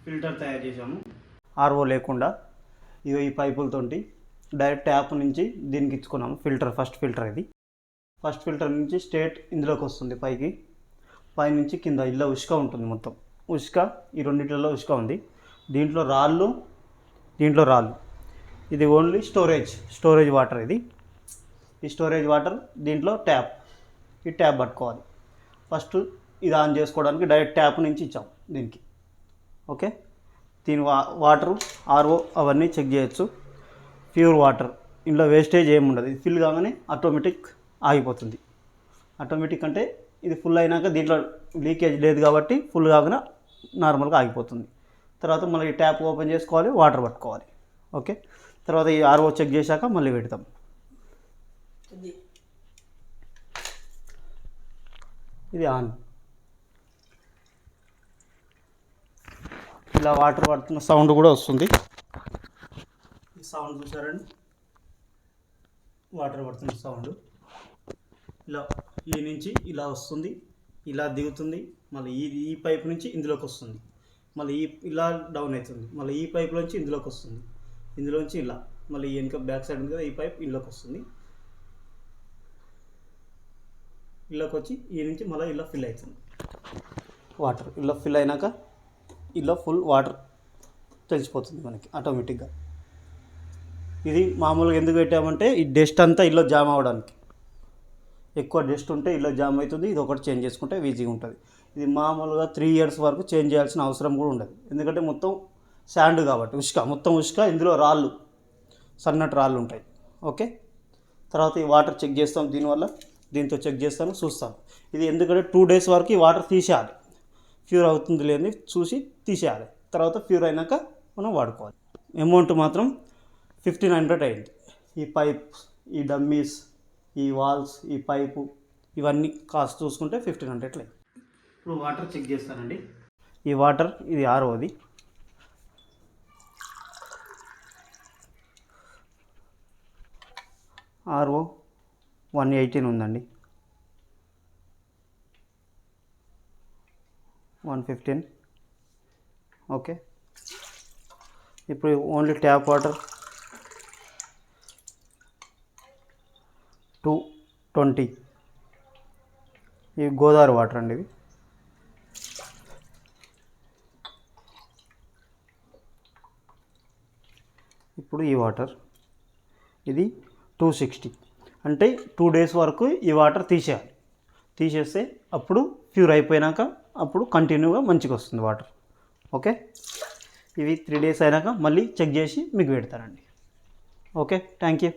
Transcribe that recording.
Filter తయారు చేసాము RO లేకుండా. ఇగో ఈ పైపులతోటి డైరెక్ట్ ట్యాప్ నుంచి దీనికి ఇచ్చుకున్నాము ఫిల్టర్. ఫస్ట్ ఫిల్టర్ ఇది. ఫస్ట్ ఫిల్టర్ నుంచి స్ట్రేట్ ఇందులోకి వస్తుంది పైకి. పైనుంచి కింద ఇలా ఉష్క ఉంటుంది మొత్తం. ఉష్క ఈ రెండింటిలో ఉష్క ఉంది. దీంట్లో రాళ్ళు, దీంట్లో రాళ్ళు. ఇది ఓన్లీ స్టోరేజ్ వాటర్. ఇది ఈ స్టోరేజ్ వాటర్. దీంట్లో ట్యాప్, ఈ ట్యాప్ పట్టుకోవాలి. ఫస్ట్ ఇది ఆన్ చేసుకోవడానికి డైరెక్ట్ ట్యాప్ నుంచి ఇచ్చాం దీనికి. ఓకే, దీని వాటరు ఆర్ఓ అవన్నీ చెక్ చేయొచ్చు. ప్యూర్ వాటర్, ఇందులో వేస్టేజ్ ఏమి ఉండదు. ఇది ఫిల్ కాగానే ఆటోమేటిక్ ఆగిపోతుంది. ఆటోమేటిక్ అంటే ఇది ఫుల్ అయినాక దీంట్లో లీకేజ్ లేదు కాబట్టి ఫుల్ కాగానే నార్మల్గా ఆగిపోతుంది. తర్వాత మళ్ళీ ఈ ట్యాప్ ఓపెన్ చేసుకోవాలి, వాటర్ పట్టుకోవాలి. ఓకే, తర్వాత ఈ ఆర్ఓ చెక్ చేశాక మళ్ళీ పెడతాం. ఇది ఆన్. ఇలా వాటర్ పడుతున్న సౌండ్ కూడా వస్తుంది. ఈ సౌండ్ చూసారండి, వాటర్ పడుతున్న సౌండ్. ఇలా ఈ నుంచి ఇలా వస్తుంది, ఇలా దిగుతుంది, మళ్ళీ ఈ పైప్ నుంచి ఇందులోకి వస్తుంది, మళ్ళీ ఇలా డౌన్ అవుతుంది, మళ్ళీ ఈ పైప్ నుంచి ఇందులోకి వస్తుంది, ఇందులోంచి ఇలా మళ్ళీ వెనుక బ్యాక్ సైడ్ ఉంది కదా, ఈ పైప్ ఇందులోకి వస్తుంది, ఇల్లోకి వచ్చి ఈ నుంచి మళ్ళీ ఇలా ఫిల్ అవుతుంది వాటర్. ఇలా ఫిల్ అయినాక ఇలా ఫుల్ వాటర్ తెలిసిపోతుంది మనకి ఆటోమేటిక్గా. ఇది మామూలుగా ఎందుకు పెట్టామంటే ఈ డస్ట్ అంతా ఇలా జామ్ అవ్వడానికి. ఎక్కువ డస్ట్ ఉంటే ఇలా జామ్ అవుతుంది. ఇది ఒకటి చేంజ్ చేసుకుంటే ఈజీగా ఉంటుంది. ఇది మామూలుగా 3 years వరకు చేంజ్ చేయాల్సిన అవసరం కూడా ఉండదు. ఎందుకంటే మొత్తం శాండ్ కాబట్టి, మొత్తం ఉష్క, ఇందులో రాళ్ళు, సన్నటి రాళ్ళు ఉంటాయి. ఓకే, తర్వాత ఈ వాటర్ చెక్ చేస్తాం. దీంతో చెక్ చేస్తాను, చూస్తాను. ఇది ఎందుకంటే 2 days వరకు ఈ వాటర్ తీసేయాలి. ప్యూర్ అవుతుంది లేని చూసి తీసేయాలి. తర్వాత ప్యూర్ అయినాక మనం వాడుకోవాలి. అమౌంట్ మాత్రం 1500 అయింది. ఈ పైప్, ఈ డమ్మీస్, ఈ వాల్స్, ఈ పైపు, ఇవన్నీ కాస్ట్ చూసుకుంటే 1500 అయింది. ఇప్పుడు వాటర్ చెక్ చేస్తానండి. ఈ వాటర్ ఇది ఆర్ఓది. ఆర్ఓ 118 ఉందండి, 115. ఓకే, ఇప్పుడు ఓన్లీ ట్యాప్ వాటర్ 220. ఇవి గోదావరి వాటర్ అండి. ఇవి ఇప్పుడు ఈ వాటర్ ఇది 260. అంటే 2 days వరకు ఈ వాటర్ తీసేయాలి. తీసేస్తే అప్పుడు ప్యూర్ అయిపోయినాక అప్పుడు కంటిన్యూగా మంచిగా వస్తుంది వాటర్. ఓకే, ఇవి 3 days అయినాక మళ్ళీ చెక్ చేసి మీకు పెడతానండి. Okay, thank you.